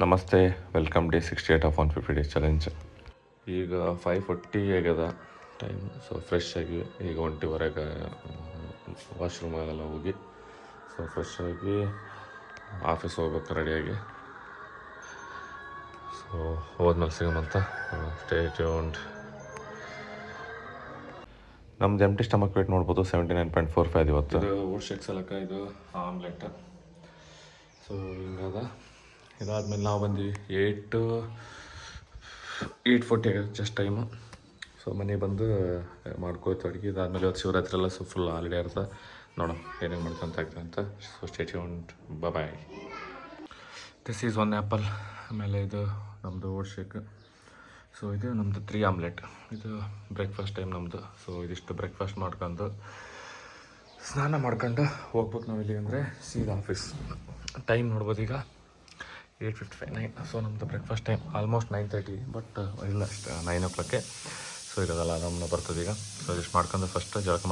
ನಮಸ್ತೆ, welcome day 68 of 150 days challenge. ಈಗ 5:40 ಆಗ್ಯದ ಟೈಮ್. ಸೊ ಫ್ರೆಶ್ ಆಗಿ ಈಗ ಒಂಟಿವರೆಗೆ ವಾಶ್ರೂಮಾಗೆಲ್ಲ ಹೋಗಿ ಸೊ ಫ್ರೆಶ್ ಆಗಿ ಆಫೀಸ್ ಹೋಗ್ಬೇಕು ರೆಡಿಯಾಗಿ. ಸೊ ಹೋದ್ಮೇಲೆ ಸಿಗಮಂತ. Stay tuned. ನಮ್ದು ಎಂಟಿ ಸ್ಟಮಕ್ ವೇಟ್ ನೋಡ್ಬೋದು 79.45 ಇವತ್ತು. ಇದು ಓಟ್ ಶೇಕ್ ಸಲಕ ಇದು ಆಮ್ಲೆಟ್. ಸೊ ಹಿಂಗದ. ಇದಾದ್ಮೇಲೆ ನಾವು ಬಂದ್ವಿ 8:40 ಆಗಿದೆ ಜಸ್ಟ್ ಟೈಮು. ಸೊ ಮನೆಗೆ ಬಂದು ಮಾಡ್ಕೋತ ಅಡುಗೆ. ಇದಾದ್ಮೇಲೆ ಇವತ್ತು ಶಿವರಾತ್ರಿ ಎಲ್ಲ ಸೊ ಫುಲ್ ಹಾಲಿಡೇ ಇರ್ತದೆ. ನೋಡೋಣ ಏನೇನು ಮಾಡ್ಕೊಂತ ಆಗ್ತದೆ ಅಂತ. So stay tuned. Bye. This is 1 apple. ಆಮೇಲೆ ಇದು ನಮ್ಮದು ಓಟ್ ಶೇಕ್. ಸೊ ಇದು ನಮ್ಮದು 3 ಆಮ್ಲೆಟ್. ಇದು ಬ್ರೇಕ್ಫಾಸ್ಟ್ ಟೈಮ್ ನಮ್ಮದು. ಸೊ ಇದಿಷ್ಟು ಬ್ರೇಕ್ಫಾಸ್ಟ್ ಮಾಡ್ಕೊಂಡು ಸ್ನಾನ ಮಾಡ್ಕೊಂಡು ಹೋಗ್ಬೇಕು ನಾವು. ಇಲ್ಲಿ ಅಂದರೆ ಸೀದಾ ಆಫೀಸ್. ಟೈಮ್ ನೋಡ್ಬೋದು ಈಗ 8:59. ಸೊ ನಮ್ಮದು ಬ್ರೇಕ್ಫಾಸ್ಟ್ ಟೈಮ್ ಆಲ್ಮೋಸ್ಟ್ 9:30, ಬಟ್ ಇಲ್ಲ ಅಷ್ಟು 9 o'clock. ಸೊ ಇರೋದಲ್ಲ ನಮ್ಮನ್ನ ಬರ್ತದೆ ಈಗ. ಸೊ ಇಷ್ಟು ಮಾಡ್ಕೊಂಡು ಫಸ್ಟ್ ಜಳಕ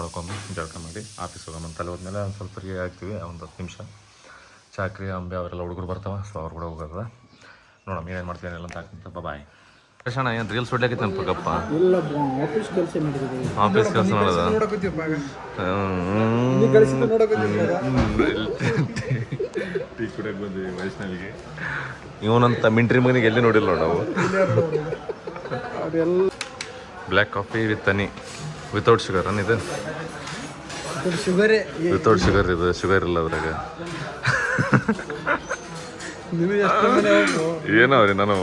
ಜಳಕ ಮಾಡಿ ಆಫೀಸ್ ಹೋಗೋಣ. ತಲೆ ಹೋದ್ಮೇಲೆ ಒಂದು ಸ್ವಲ್ಪ ಫ್ರೀ ಆಗ್ತೀವಿ, ಒಂದು 10 ನಿಮಿಷ. ಚಾಕ್ರಿ ಅಂಬೆ ಅವರೆಲ್ಲ ಹುಡುಗರು ಬರ್ತಾವೆ. ಸೊ ಅವ್ರು ಕೂಡ ಹೋಗೋದ. ನೋಡೋಣ ಏನೇನು ಮಾಡ್ತೀನಿ ಎಲ್ಲ ಅಂತ ಆಗ್ತಂತ. ಬಾಯ್. ಕೃಷ್ಣ ಏನು ರೀಲ್ಸ್ ಹೊಡ್ಲಾಕಿತ್ತು ನೆನಪಕ್ಕಪ್ಪ? ಆಫೀಸ್ ಕೆಲಸ ಮಾಡೋದ ಟೀ ಕುಡಿಯೋಕೆ ಬಂದ್ವಿ ವಯಸ್ಸಿನಲ್ಲಿಗೆ. ಇವನಂತ ಮಿಂಟ್ರಿ ಮಗನಿಗೆ ಎಲ್ಲಿ ನೋಡಿಲ್ಲ ನಾವು. Black coffee with honey, without sugar. ಇದು ವಿತೌಟ್ ಶುಗರ್. ಇದು ಶುಗರ್ ಇಲ್ಲ ಅದ್ರಾಗ. ಏನವ್ರಿ ನಾನು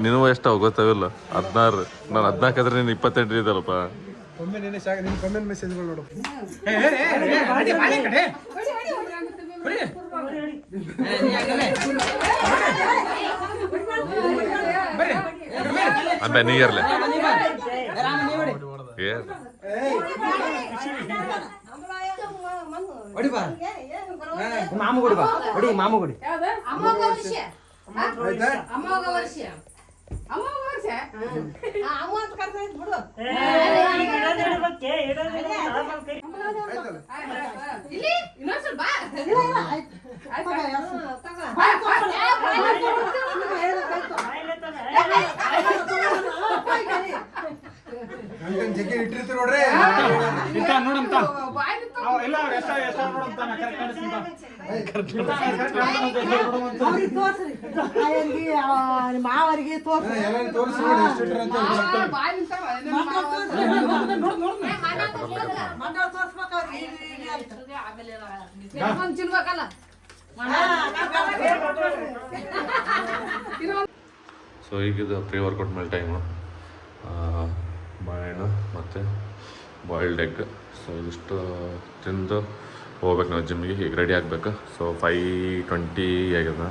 ನೀನು ಎಷ್ಟಾವ ಗೊತ್ತಾವಿಲ್ಲ? 16. ನಾನು 14 ಆದ್ರೆ ನೀನು 28 ಇದಲ್ಲಪ್ಪ. ಅಂಬೆ ನೀ ಇರ್ಲೆ ಮಾಮು ಗುಡಿ ಬಾ. ಹೊಡಿ ಮಾಮು ಗುಡಿ. ಇಟ್ಟಿರ್ತೀವಿ ನೋಡ್ರಿ. ಮಾವರಿಗೆ ಸೊ ಈಗಿದು ಪ್ರೀ ವರ್ಕೌಟ್ ಮೇಲೆ ಟೈಮು. ಬಾಳೆಹಣ್ಣು ಮತ್ತು ಬಾಯ್ಲ್ಡ್ ಎಗ್. ಸೊ ಇದಿಷ್ಟು ತಿಂದು ಹೋಗ್ಬೇಕು ನಾವು ಜಿಮ್ಮಿಗೆ. ಈಗ ರೆಡಿ ಆಗಬೇಕು. ಸೊ 5:20 ಆಗ್ಯದ.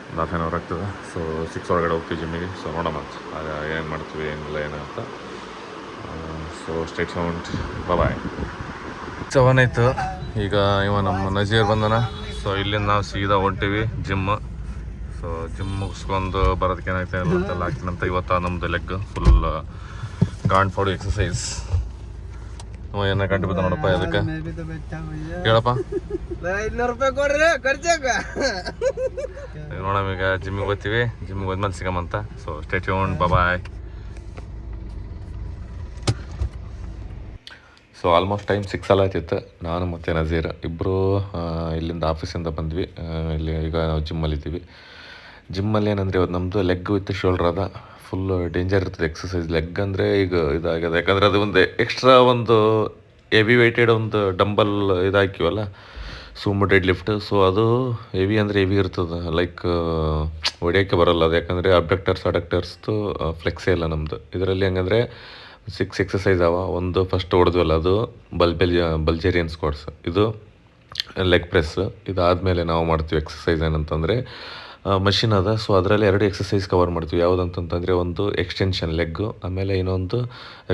ಒಂದು ½ hour ಆಗ್ತದೆ. ಸೊ 6 ಒಳಗಡೆ ಹೋಗ್ತೀವಿ ಜಿಮ್ಮಿಗೆ. ಸೊ ನೋಡೋಣ ಮತ್ತು ಏನು ಮಾಡ್ತೀವಿ ಏನಿಲ್ಲ ಏನಂತ. So stay tuned. ಬಾಯ್. 7 ಆಯಿತು. ಈಗ ನಮ್ಮ ನಜೀರ್ ಬಂದನ. ಸೊ ಇಲ್ಲಿಂದ ನಾವು ಸೀದಾ ಹೊಂಟೀವಿ ಜಿಮ್. ಸೊ ಜಿಮ್ ಮುಗಿಸ್ಕೊಂಡು ಬರೋದಕ್ಕೆ ಏನಾಗ್ತಾ ಇಲ್ಲ ಅಂತೆಲ್ಲ ಆಗ್ತೀನಂತ. ಇವತ್ತು ನಮ್ಮದು ಲೆಗ್ ಫುಲ್ ಗಾಂಡ್ ಫಾಡು ಎಕ್ಸಸೈಸ್. ಏನ ಕಂಡು ಬಿದ್ದ ನೋಡಪ್ಪ. ಅದಕ್ಕೆ ಹೇಳಪ್ಪ. 200 ರೂಪಾಯಿ ಕೊಡ್ರಿ ಖರ್ಚಾಗ. ನೋಡಮ್ಮ ಈಗ ಜಿಮ್ಮಿಗೆ ಹೋಗ್ತೀವಿ. ಜಿಮ್ಮಿಗೆ ಹೋದ್ಮೇಲೆ ಸಿಗಮಂತ. So stay tuned. Bye. So almost time 6 ಆಗ್ತಿತ್ತು. ನಾನು ಮತ್ತು ನಜೀರ್ ಇಬ್ಬರು ಇಲ್ಲಿಂದ ಆಫೀಸಿಂದ ಬಂದ್ವಿ. ಇಲ್ಲಿ ಈಗ ನಾವು ಜಿಮ್ಮಲ್ಲಿದ್ದೀವಿ. ಜಿಮ್ಮಲ್ಲಿ ಏನಂದರೆ ಇವತ್ತು ನಮ್ಮದು ಲೆಗ್ ವಿತ್ ಶೋಲ್ಡ್ರ್ ಅದ. ಫುಲ್ ಡೇಂಜರ್ ಇರ್ತದೆ ಎಕ್ಸಸೈಸ್. ಲೆಗ್ ಅಂದರೆ ಈಗ ಇದಾಗ್ಯದ. ಯಾಕಂದರೆ ಅದು ಒಂದು ಎಕ್ಸ್ಟ್ರಾ ಒಂದು ಹೆವಿ ವೆಯ್ಟೆಡ್ ಒಂದು ಡಂಬಲ್ ಇದಾಕಿವಲ್ಲ, ಸುಮ್ಮ ಡೆಡ್ ಲಿಫ್ಟ್. ಸೊ ಅದು ಹೆವಿ ಅಂದರೆ ಹೆವಿ ಇರ್ತದೆ. ಲೈಕ್ ಹೊಡಿಯೋಕ್ಕೆ ಬರೋಲ್ಲ ಅದು. ಯಾಕಂದರೆ ಅಡಕ್ಟರ್ಸ್ದು ಫ್ಲೆಕ್ಸೇ ಇಲ್ಲ ನಮ್ಮದು. ಇದರಲ್ಲಿ ಹೆಂಗಂದರೆ 6 ಎಕ್ಸಸೈಸ್ ಅವ. ಒಂದು ಫಸ್ಟ್ ಹೊಡೆದ್ವಲ್ಲ ಅದು ಬಲ್ಜೇರಿಯನ್ ಸ್ಕ್ವಾಟ್ಸ್. ಇದು ಲೆಗ್ ಪ್ರೆಸ್. ಇದಾದಮೇಲೆ ನಾವು ಮಾಡ್ತೀವಿ ಎಕ್ಸಸೈಸ್ ಏನಂತಂದರೆ ಮಷಿನ್ ಅದ. ಸೊ ಅದರಲ್ಲಿ 2 ಎಕ್ಸಸೈಸ್ ಕವರ್ ಮಾಡ್ತೀವಿ. ಯಾವುದಂತಂದರೆ ಒಂದು ಎಕ್ಸ್ಟೆನ್ಷನ್ ಲೆಗ್ಗು, ಆಮೇಲೆ ಇನ್ನೊಂದು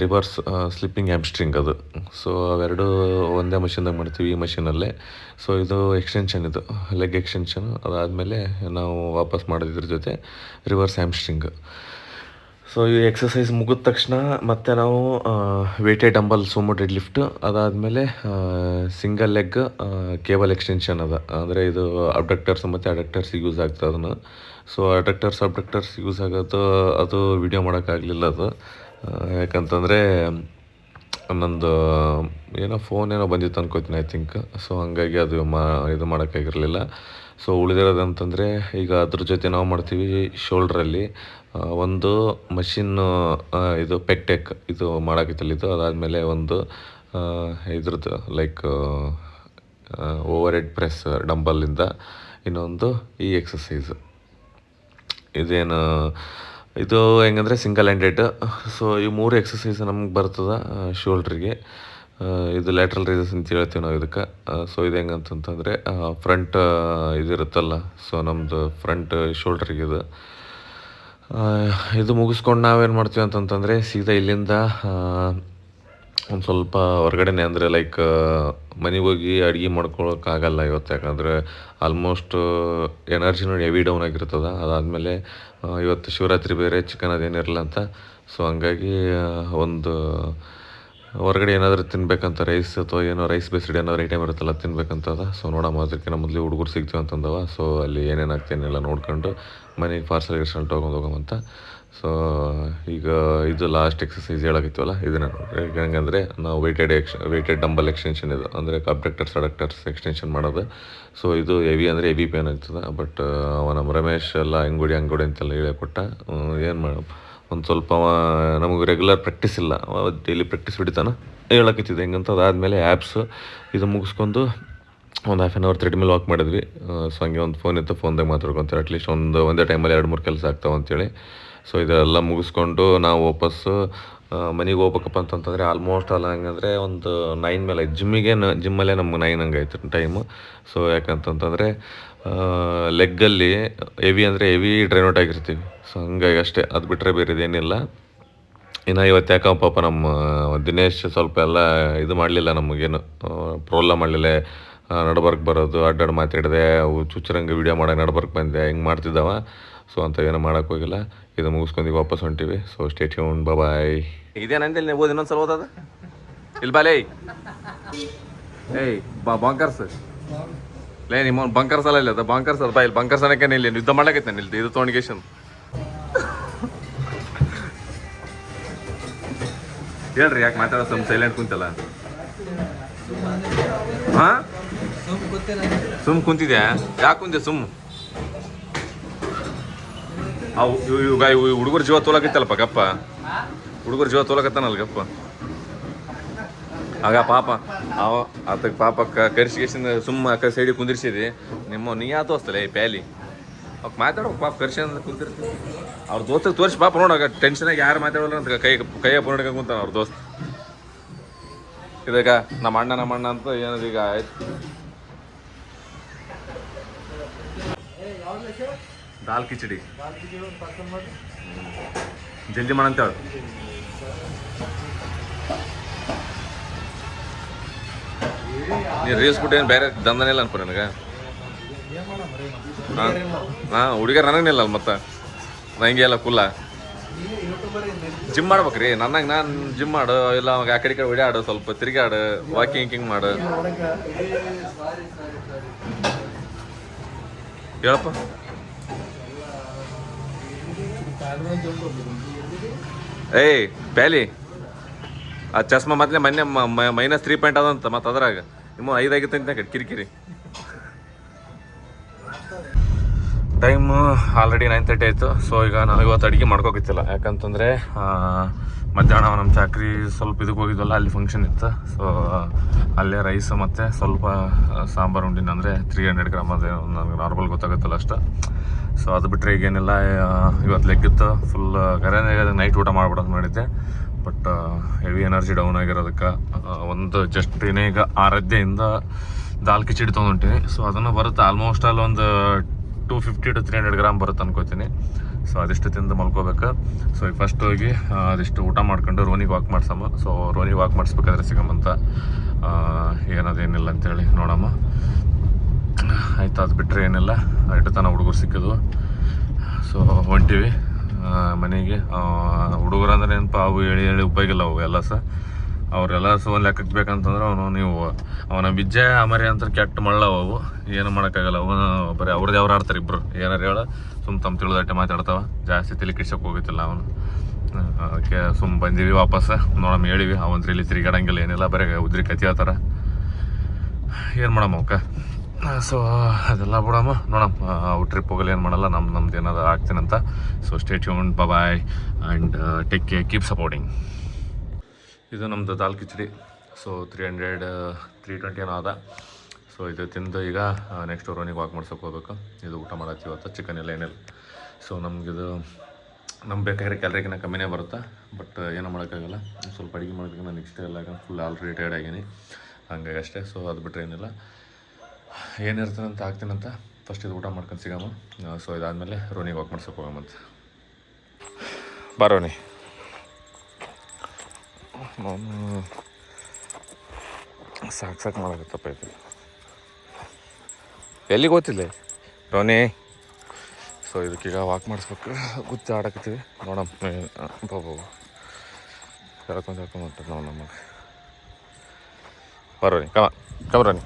ರಿವರ್ಸ್ ಸ್ಲಿಪ್ಪಿಂಗ್ ಹ್ಯಾಮ್ಸ್ಟ್ರಿಂಗ್ ಅದು. ಸೊ ಅವೆರಡು ಒಂದೇ ಮಷಿನ್ದಾಗ ಮಾಡ್ತೀವಿ ಈ ಮಷಿನಲ್ಲೇ. ಸೊ ಇದು ಎಕ್ಸ್ಟೆನ್ಷನ್, ಇದು ಲೆಗ್ ಎಕ್ಸ್ಟೆನ್ಷನ್. ಅದಾದಮೇಲೆ ನಾವು ವಾಪಸ್ ಮಾಡೋದ್ರ ಜೊತೆ ರಿವರ್ಸ್ ಹ್ಯಾಮ್ಸ್ಟ್ರಿಂಗ್. ಸೊ ಈ ಎಕ್ಸಸೈಸ್ ಮುಗಿದ ತಕ್ಷಣ ಮತ್ತೆ ನಾವು weighted dumbbell Sumo dead lift, ಅದಾದಮೇಲೆ ಸಿಂಗಲ್ ಲೆಗ್ ಕೇಬಲ್ ಎಕ್ಸ್ಟೆನ್ಷನ್ ಅದ, ಅಂದರೆ ಇದು ಅಬ್ಡಕ್ಟರ್ಸ್ ಮತ್ತು ಅಡಕ್ಟರ್ಸ್ ಯೂಸ್ ಆಗ್ತದೆ ಅದನ್ನು. ಸೊ ಅಬ್ಡಕ್ಟರ್ಸ್ ಯೂಸ್ ಆಗೋದು ಅದು ವಿಡಿಯೋ ಮಾಡೋಕ್ಕಾಗಲಿಲ್ಲ ಅದು, ಯಾಕಂತಂದರೆ ನಂದು ಏನೋ ಫೋನ್ ಏನೋ ಬಂದಿತ್ತು ಅನ್ಕೋತೀನಿ ಐ ಥಿಂಕ್. ಸೊ ಹಂಗಾಗಿ ಅದು ಇದು ಮಾಡೋಕ್ಕಾಗಿರಲಿಲ್ಲ. ಸೊ ಉಳಿದಿರೋದಂತಂದರೆ ಈಗ ಅದ್ರ ಜೊತೆ ನಾವು ಮಾಡ್ತೀವಿ ಶೋಲ್ಡ್ರಲ್ಲಿ ಒಂದು ಮಷಿನ್, ಇದು ಪೆಕ್ಟೆಕ್ ಇದು ಮಾಡೋಕ್ಕಿತ್ತಲ್ಲಿದ್ದು, ಅದಾದಮೇಲೆ ಒಂದು ಇದ್ರದ್ದು ಲೈಕ್ ಓವರ್ ಹೆಡ್ ಪ್ರೆಸ್ ಡಂಬಲ್ಲಿಂದ, ಇನ್ನೊಂದು ಈ ಎಕ್ಸಸೈಸು. ಇದೇನು ಇದು ಹೆಂಗಂದರೆ ಸಿಂಗಲ್ ಹ್ಯಾಂಡೆಡ್. ಸೊ ಈ 3 ಎಕ್ಸಸೈಸ್ ನಮ್ಗೆ ಬರ್ತದೆ ಶೋಲ್ಡ್ರಿಗೆ. ಇದು ಲ್ಯಾಟ್ರಲ್ ರೈಸಸ್ ಅಂತ ಹೇಳ್ತೀವಿ ನಾವು ಇದಕ್ಕೆ. ಸೊ ಇದು ಹೆಂಗಂತಂತಂದರೆ ಫ್ರಂಟ್ ಇದಿರುತ್ತಲ್ಲ, ಸೊ ನಮ್ಮದು ಫ್ರಂಟ್ ಶೋಲ್ಡ್ರಿಗೆ ಇದು ಮುಗಿಸ್ಕೊಂಡು ನಾವೇನು ಮಾಡ್ತೀವಿ ಅಂತಂತಂದರೆ ಸೀದಾ ಇಲ್ಲಿಂದ ಒಂದು ಸ್ವಲ್ಪ ಹೊರಗಡೆನೆ, ಅಂದರೆ ಲೈಕ್ ಮನೆಗೆ ಹೋಗಿ ಅಡುಗೆ ಮಾಡ್ಕೊಳಕ್ಕಾಗಲ್ಲ ಇವತ್ತು, ಯಾಕಂದರೆ ಆಲ್ಮೋಸ್ಟ್ ಎನರ್ಜಿನೂ ಹೆವಿ ಡೌನ್ ಆಗಿರ್ತದೆ. ಅದಾದಮೇಲೆ ಇವತ್ತು ಶಿವರಾತ್ರಿ ಬೇರೆ, ಚಿಕನ್ ಅದೇನಿರಲ್ಲ ಅಂತ. ಸೊ ಹಂಗಾಗಿ ಒಂದು ಹೊರಗಡೆ ಏನಾದರೂ ತಿನ್ಬೇಕಂತ, ರೈಸ್ ಅಥವಾ ಏನೋ ರೈಸ್ ಬೇಸ್ಡ್ ಏನಾದ್ರು ಐಟಮ್ ಇರುತ್ತಲ್ಲ ತಿನ್ಬೇಕಂತದ. ಸೊ ನೋಡಮ್ಮ, ಅದಕ್ಕೆ ಮೊದಲು ಹುಡುಗರು ಸಿಗ್ತೀವಿ ಅಂತಂದವ. ಸೊ ಅಲ್ಲಿ ಏನೇನು ಆಗ್ತೇನೆಲ್ಲ ನೋಡ್ಕೊಂಡು ಮನೆಗೆ ಪಾರ್ಸಲ್ ಗಿರ್ಸಲ್ ತೊಗೊಂಡು ಹೋಗೋವಂತ. ಸೊ ಈಗ ಇದು ಲಾಸ್ಟ್ ಎಕ್ಸಸೈಸ್ ಹೇಳಾಗಿತ್ತು ಇದನ್ನು ನೋಡಿರಿ. ಈಗ ಹೆಂಗಂದರೆ ನಾವು ವೇಟೆಡ್ ಡಂಬಲ್ ಎಕ್ಸ್ಟೆನ್ಷನ್, ಇದು ಅಂದರೆ ಅಬ್ಡಕ್ಟರ್ಸ್ ಎಕ್ಸ್ಟೆನ್ಷನ್ ಮಾಡೋದು. ಸೊ ಇದು ಹೆವಿ ಪೇನ್ ಆಗ್ತದೆ. ಬಟ್ ನಮ್ಮ ರಮೇಶ್ ಎಲ್ಲ ಅಂಗಡಿ ಅಂತೆಲ್ಲ ಹೇಳಿಕೊಟ್ಟ. ಏನು ಮಾಡ ಒಂದು ಸ್ವಲ್ಪ ನಮಗೆ ರೆಗ್ಯುಲರ್ ಪ್ರಾಕ್ಟೀಸ್ ಇಲ್ಲ, ಡೈಲಿ ಪ್ರಾಕ್ಟೀಸ್ ಹಿಡಿತಾನೆ ಹೇಳಕ್ಕಿತ್ತಿದೆ ಹೆಂಗಂತ. ಅದಾದಮೇಲೆ ಆ್ಯಪ್ಸ್ ಇದು ಮುಗಿಸ್ಕೊಂಡು ಒಂದು half an hour treadmill walk ಮಾಡಿದ್ವಿ. ಸೊ ಹಂಗೆ ಒಂದು ಫೋನ್ ಇತ್ತು, ಫೋನ್ದಾಗ ಮಾತಾಡ್ಕೊಂತಾರೆ. ಅಟ್ಲೀಸ್ಟ್ ಒಂದೇ ಟೈಮಲ್ಲಿ 2-3 ಕೆಲಸ ಆಗ್ತಾವೆ ಅಂತೇಳಿ. ಸೊ ಇದೆಲ್ಲ ಮುಗಿಸ್ಕೊಂಡು ನಾವು ವಾಪಸ್ಸು ಮನೆಗೆ ಹೋಗ್ಬೇಕಪ್ಪ ಅಂತಂತಂದರೆ ಆಲ್ಮೋಸ್ಟ್ ಅಲ್ಲ ಹಂಗಂದರೆ ಒಂದು 9 ಮೇಲೆ ಜಿಮ್ಮಲ್ಲೇ ನಮ್ಗೆ 9 ಹಂಗೆ ಆಯ್ತು ಟೈಮು. ಸೊ ಯಾಕಂತಂತಂದರೆ ಲೆಗ್ಗಲ್ಲಿ ಹೆವಿ ಡ್ರೈನ್ ಆಗಿರ್ತೀವಿ. ಸೊ ಹಂಗಾಗಿ ಅಷ್ಟೇ, ಅದು ಬಿಟ್ಟರೆ ಬೇರೆದೇನಿಲ್ಲ. ಇನ್ನು ಇವತ್ತು ಯಾಕಪ್ಪ ಪಾಪ ನಮ್ಮ ದಿನೇಶ್ ಸ್ವಲ್ಪ ಎಲ್ಲ ಇದು ಮಾಡಲಿಲ್ಲ, ನಮಗೇನು ಪ್ರೋಬ್ಲಮ್ ಮಾಡಲಿಲ್ಲ. ನಡ್ಬರ್ಕ್ ಬರೋದು, ಅಡ್ಡಾಡಿ ಮಾತಾಡಿದೆ, ಅವು ಚುಚ್ಚರಂಗೆ ವೀಡಿಯೋ ಮಾಡೋಕೆ ನಡ್ಬರ್ಕ್ ಬಂದೆ, ಹಿಂಗೆ ಮಾಡ್ತಿದ್ದಾವ. ಸೊ ಅಂತ ಏನೋ ಮಾಡೋಕ್ಕೆ ಹೋಗಿಲ್ಲ. ಇದು ಮುಗಿಸ್ಕೊಂಡು ವಾಪಸ್ ಹೊಂಟಿವಿ. ಸೊ ಸ್ಟೇ ಟ್ಯೂನ್, ಬಾಯ್. ಇದೇನಂತೇಳಿ ನೀವು ಓದಿ ಇನ್ನೊಂದು ಸಲ ಓದೋದು ಇಲ್ಲಿ ಬಾಲೇ. ಏಯ್ ಬಾಂಕರ್ಸ್ ಲೇ, ನಿಮ್ಮ ಬಂಕರ್ಸ್ ಅಲ್ಲ, ಇಲ್ಲ ಅದು ಬಾಂಕರ್ಸ್ ಅದ ಬಾ. ಇಲ್ಲಿ ಬಂಕರ್ಸ್ ಅನ್ನಕ್ಕೆ ಇಲ್ಲಿ ಯುದ್ಧ ಮಾಡ್ಲಾಕೈತೆ ನಾನು ಇಲ್ಲಿ ಇದು ತೊಗೊಂಡಿಗೇಶನ್. ಹೇಳ್ರಿ, ಯಾಕೆ ಮಾತಾಡೋ ಸೈಲೆಂಟ್ ಕುಂತಲ್ಲ? ಹಾಂ, ಸುಮ್ ಕುಂತಿದ್ಯಾ? ಯಾಕೆ ಕುಂತೆ ಸುಮ್? ಹುಡುಗರು ಜೀವ ತೋಲಕತ್ತಲ್ಲಪ್ಪ ಗಪ್ಪ, ಹುಡುಗರು ಜೀವ ತೋಲಕತ್ತಾನಲ್ಲ ಗಪ್ಪ. ಆಗ ಪಾಪ ಅದಕ್ಕೆ ಪಾಪ ಕರ್ಸಿಗೇಸಿಂದ ಸುಮ್ಮ ಆ ಕಡೆ ಸೈಡಿಗೆ ಕುಂದಿರ್ಸಿದಿ. ನೀ ಯಾತು ತೋರಿಸ್ತಲ್ಲ ಈ ಪ್ಯಾಲಿ ಅವ್ಕೆ ಮಾತಾಡೋಕೆ ಪಾಪ ಕರ್ಸಿ ಅಂದ್ರೆ ಕುಂತಿರ್ತೀವಿ. ಅವ್ರ ದೋಸ್ತಿಗೆ ತೋರಿಸಿ ಪಾಪ ನೋಡಾಗ ಟೆನ್ಷನಾಗಿ ಯಾರು ಮಾತಾಡೋಲ್ಲ ಅಂತ ಕೈಯ ಪುನಡ್ಕ ಕುಂತಾನ ಅವ್ರ ದೋಸ್ತ್. ಇದೀಗ ನಮ್ಮ ಅಣ್ಣ ಅಂತ ಏನದು ಈಗ ಆಯ್ತು. ದಾಲ್ ಕಿಚಡಿ ಜಲ್ದಿ ಮಾಡಂತ ಹೇಳು. ನೀನು ರೀಲ್ಸ್ ಬಿಟ್ಟು ಏನು ಬೇರೆ ದಂಧನೆ ಇಲ್ಲ ಅನ್ಕೊ ನನಗೆ. ಹಾಂ ಹುಡುಗರು ನನಗೇನಿಲ್ಲ ಅಲ್ಲ, ಮತ್ತೆ ನಂಗೆ ಎಲ್ಲ ಕುಲ್ಲ ಜಿಮ್ ಮಾಡ್ಬೇಕ್ರಿ. ನನಗೆ ನಾನು ಜಿಮ್ ಮಾಡು, ಇಲ್ಲ ಅವಾಗ ಆ ಕಡೆ ಓಡಾಡು, ಸ್ವಲ್ಪ ತಿರುಗಾಡು, ವಾಕಿಂಗ್ ಮಾಡು. ಹೇಳಪ್ಪ. ಏಯ್ ಪ್ಯಾಲಿ, ಆ ಚಸ್ಮಾ ಮೊದಲೇ ಮೊನ್ನೆ -3 ಅದಂತ, ಮತ್ತು ಅದ್ರಾಗ ನಿಮ್ಮ 5 ಆಗಿತ್ತು ಅಂತ ಕಿರಿಕಿರಿ. ಟೈಮು ಆಲ್ರೆಡಿ 9:30 ಆಯಿತು. ಸೊ ಈಗ ನಾವು ಇವತ್ತು ಅಡುಗೆ ಮಾಡ್ಕೋಕಿತ್ತಿಲ್ಲ, ಯಾಕಂತಂದರೆ ಮಧ್ಯಾಹ್ನ ನಮ್ಮ ಚಾಕ್ರಿ ಸ್ವಲ್ಪ ಇದಕ್ಕೆ ಹೋಗಿದ್ವಲ್ಲ, ಅಲ್ಲಿ ಫಂಕ್ಷನ್ ಇತ್ತು. ಸೊ ಅಲ್ಲೇ ರೈಸ್ ಮತ್ತು ಸ್ವಲ್ಪ ಸಾಂಬಾರು ಉಂಡಿನ, ಅಂದರೆ 300 ಗ್ರಾಮ್, ಅದೇ ನನಗೆ ನಾರ್ಮಲ್ ಗೊತ್ತಾಗುತ್ತಲ್ಲ ಅಷ್ಟು. ಸೊ ಅದು ಬಿಟ್ಟರೆ ಈಗೇನಿಲ್ಲ. ಇವತ್ತು ಲೆಗ್ಗಿತ್ತು ಫುಲ್ ಕರೆನೇ, ನೈಟ್ ಊಟ ಮಾಡ್ಬಿಡೋದು ಮಾಡಿದ್ದೆ. ಬಟ್ ಹೆವಿ ಎನರ್ಜಿ ಡೌನ್ ಆಗಿರೋದಕ್ಕೆ ಒಂದು ಜಸ್ಟ್ ಈಗ ಆರಾಧ್ಯೆಯಿಂದ ದಾಲ್ ಕಿಚಡಿ ತೊಗೊಂಡಿನಿ. ಸೊ ಅದನ್ನು ಬರುತ್ತೆ ಆಲ್ಮೋಸ್ಟ್ ಅಲ್ಲಿ ಒಂದು 250 to 300 ಗ್ರಾಮ್ ಬರುತ್ತೆ ಅನ್ಕೋತೀನಿ. ಸೊ ಅದಿಷ್ಟು ತಿಂದು ಮಲ್ಕೋಬೇಕು. ಸೊ ಈಗ ಫಸ್ಟ್ ಹೋಗಿ ಅದಿಷ್ಟು ಊಟ ಮಾಡ್ಕೊಂಡು ರೋನಿಗೆ ವಾಕ್ ಮಾಡ್ಸಮ್ಮ. ಸೊ ರೋನಿಗೆ ವಾಕ್ ಮಾಡಿಸ್ಬೇಕಾದ್ರೆ ಸಿಗಮ್ಮಂತ, ಏನದೇನಿಲ್ಲ ಅಂತೇಳಿ ನೋಡಮ್ಮ. ಆಯ್ತು, ಅದು ಬಿಟ್ಟರೆ ಏನಿಲ್ಲ. ಇಟ್ಟು ತನ ಹುಡುಗರು ಸಿಕ್ಕಿದ್ವು. ಸೊ ಹೊಂಟಿವಿ. ಮನೆಗೆ. ಹುಡುಗರಂದ್ರೆ ನೆನಪು ಅವು ಹೇಳಿ ಉಪಯೋಗಿಲ್ಲ ಅವು ಎಲ್ಲ ಅವರೆಲ್ಲ ಒಂದು ಲೆಕ್ಕಕ್ಕೆ ಬೇಕಂತಂದ್ರೆ ನೀವು ಅವನ ಬಿಜ್ಜೆ ಮರಿ ಅಂತ ಕೆಟ್ಟ ಮಳ್ಳವು ಅವು, ಏನು ಮಾಡೋಕ್ಕಾಗಲ್ಲ. ಅವನು ಬರೀ ಅವ್ರದ್ದು ಅವ್ರು ಆಡ್ತಾರೆ ಇಬ್ಬರು, ಏನಾರು ಹೇಳ ತಮ್ಮ ತಿಳಿದಟ್ಟೆ ಮಾತಾಡ್ತಾವ, ಜಾಸ್ತಿ ತಲೆ ಕಿಡ್ಸಕ್ಕೆ ಹೋಗಿತ್ತಿಲ್ಲ ಅವನು. ಅದಕ್ಕೆ ಬಂದೀವಿ ವಾಪಸ್, ನೋಡಮ್ಮ ಹೇಳಿವಿ. ಅವಂದ್ರೆ ಇಲ್ಲಿ ತಿರುಗಾಡಂಗಿಲ್ಲ ಏನಿಲ್ಲ, ಬರೀ ಉದ್ರಿ ಕತಿ ಹೇಳ್ತಾರ, ಏನು ಮಾಡಮ್ಮ ಅವಕ್ಕೆ. ಸೊ ಅದೆಲ್ಲ ಬಿಡಮ್ಮ, ನೋಡಮ್ಮ ಅವು ಟ್ರಿಪ್ ಹೋಗಲ್ಲ, ಏನು ಮಾಡಲ್ಲ, ನಮ್ದು ಏನಾದ್ರು ಆಗ್ತೀನಂತ. So stay tuned, bye and take care, keep supporting. ಇದು ನಮ್ಮದು ದಾಲ್ ಕಿಚಡಿ. ಸೊ 320 ಏನೋ ಅದ. ಸೊ ಇದು ತಿಂದು ಈಗ ನೆಕ್ಸ್ಟ್ ರೋನಿಗೆ ವಾಕ್ ಮಾಡ್ಸೋಕೆ ಹೋಗ್ಬೇಕು. ಇದು ಊಟ ಮಾಡತ್ತೀವಿ ಇವತ್ತು, ಚಿಕನ್ ಎಲ್ಲ ಏನಿಲ್ಲ. ಸೊ ನಮಗಿದು ಬೇಕಾದ್ರೆ ಕ್ಯಾಲರಿಗಿನ ಕಮ್ಮಿನೇ ಬರುತ್ತೆ, ಬಟ್ ಏನೂ ಮಾಡೋಕ್ಕಾಗಲ್ಲ. ಸ್ವಲ್ಪ ಅಡುಗೆ ಮಾಡೋದಕ್ಕೆ ನಾನು ನೆಕ್ಸ್ಟ್ ಎಲ್ಲ ಫುಲ್ ಆಲ್ರೆಡಿ ಟೈರ್ಡ್ ಆಗೀನಿ, ಹಂಗಾಗಿ ಅಷ್ಟೇ. ಸೊ ಅದು ಬಿಟ್ಟರೆ ಏನಿಲ್ಲ, ಏನಿರ್ತಾನಂತ ಆಗ್ತೀನಂತ. ಫಸ್ಟ್ ಇದು ಊಟ ಮಾಡ್ಕೊಂಡು ಸಿಗಮ್ಮ. ಸೊ ಇದಾದಮೇಲೆ ರೋನಿಗೆ ವಾಕ್ ಮಾಡ್ಸೋಕೆ ಹೋಗಮ್ಮಂತ. ಬಾ ರೋನಿ. ನಾನು ಸಾಕು ಮಾಡಕತ್ತಪ್ಪ ಇದು. ಎಲ್ಲಿಗೆ ಗೊತ್ತಿಲ್ಲ ರೋನಿ. ಸೊ ಇದಕ್ಕೀಗ ವಾಕ್ ಮಾಡಿಸ್ಬೇಕು, ಗುತ್ತಿ ಆಡಕತ್ತೀವಿ. ನೋಡಮ್ಮ ಬಾಬು ಹೇಳ್ಕೊಂಡು ಹೊಂಟದ ನೋಡಿ ನಮಗೆ. ಬರೋನಿ ಕಮರೋನಿ.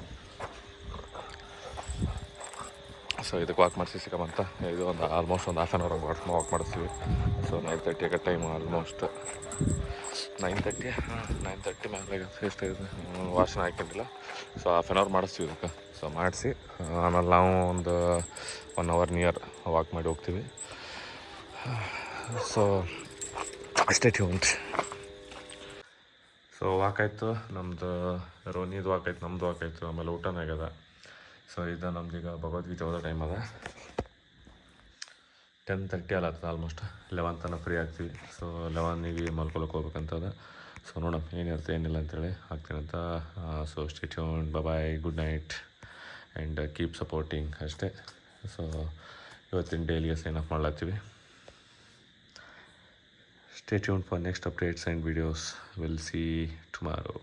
ಸೊ ಇದಕ್ಕೆ ವಾಕ್ ಮಾಡಿಸಿ ಸಿಕ್ಕಮ್ಮಂತ. ಇದು ಒಂದು ಆಲ್ಮೋಸ್ಟ್ ಒಂದು ಹಾಫ್ ಆನ್ ಅವರ್ ವಾಕ್ ಮಾಡಿಸ್ತೀವಿ. ಸೊ 9:30 ಆಗ ಟೈಮ್, ಆಲ್ಮೋಸ್ಟ್ 9:30 ಮೇಲೆ ಎಷ್ಟಾಗಿದೆ, ವಾಸನೆ ಹಾಕೊಂಡಿಲ್ಲ. ಸೊ ಹಾಫ್ ಆನ್ ಅವರ್ ಮಾಡಿಸ್ತೀವಿ ಇದಕ್ಕೆ. ಸೊ ಮಾಡಿಸಿ ಆಮೇಲೆ ನಾವು ಒಂದು 1 ಅವರ್ ನಿಯರ್ ವಾಕ್ ಮಾಡಿ ಹೋಗ್ತೀವಿ. ಸೊ ಅಷ್ಟೇ ಟ್ಯೂನ್ಡ್. ಸೊ ವಾಕ್ ಆಯಿತು ನಮ್ಮದು, ರೋನಿದು ವಾಕ್ ಆಯ್ತು, ನಮ್ಮದು ವಾಕ್ ಆಯಿತು, ಆಮೇಲೆ ಊಟನೇ ಆಗ್ಯದ. ಸೊ ಇದು ನಮ್ದೀಗ ಭಗವದ್ಗೀತೆ ಓದೋ ಟೈಮ್ ಅದ. 10:30 ಅಲ್ಲತ್ತದ, ಆಲ್ಮೋಸ್ಟ್ 11 ತನಕ ಫ್ರೀ ಆಗ್ತೀವಿ. ಸೊ 11ಗೆ ಮಲ್ಕೊಳಕ್ಕೆ ಹೋಗ್ಬೇಕಂತದ. ಸೊ ನೋಡೋಣ ಏನಿರುತ್ತೆ ಏನಿಲ್ಲ ಅಂತೇಳಿ ಆಗ್ತೀನಂತ. So stay tuned, bye, good night and keep supporting ಅಷ್ಟೇ. ಸೊ ಇವತ್ತಿನ ಡೈಲಿಗೆ ಸೈನ್ ಅಪ್ ಮಾಡ್ಲತ್ತೀವಿ. Stay tuned for next updates and videos. Will see tomorrow.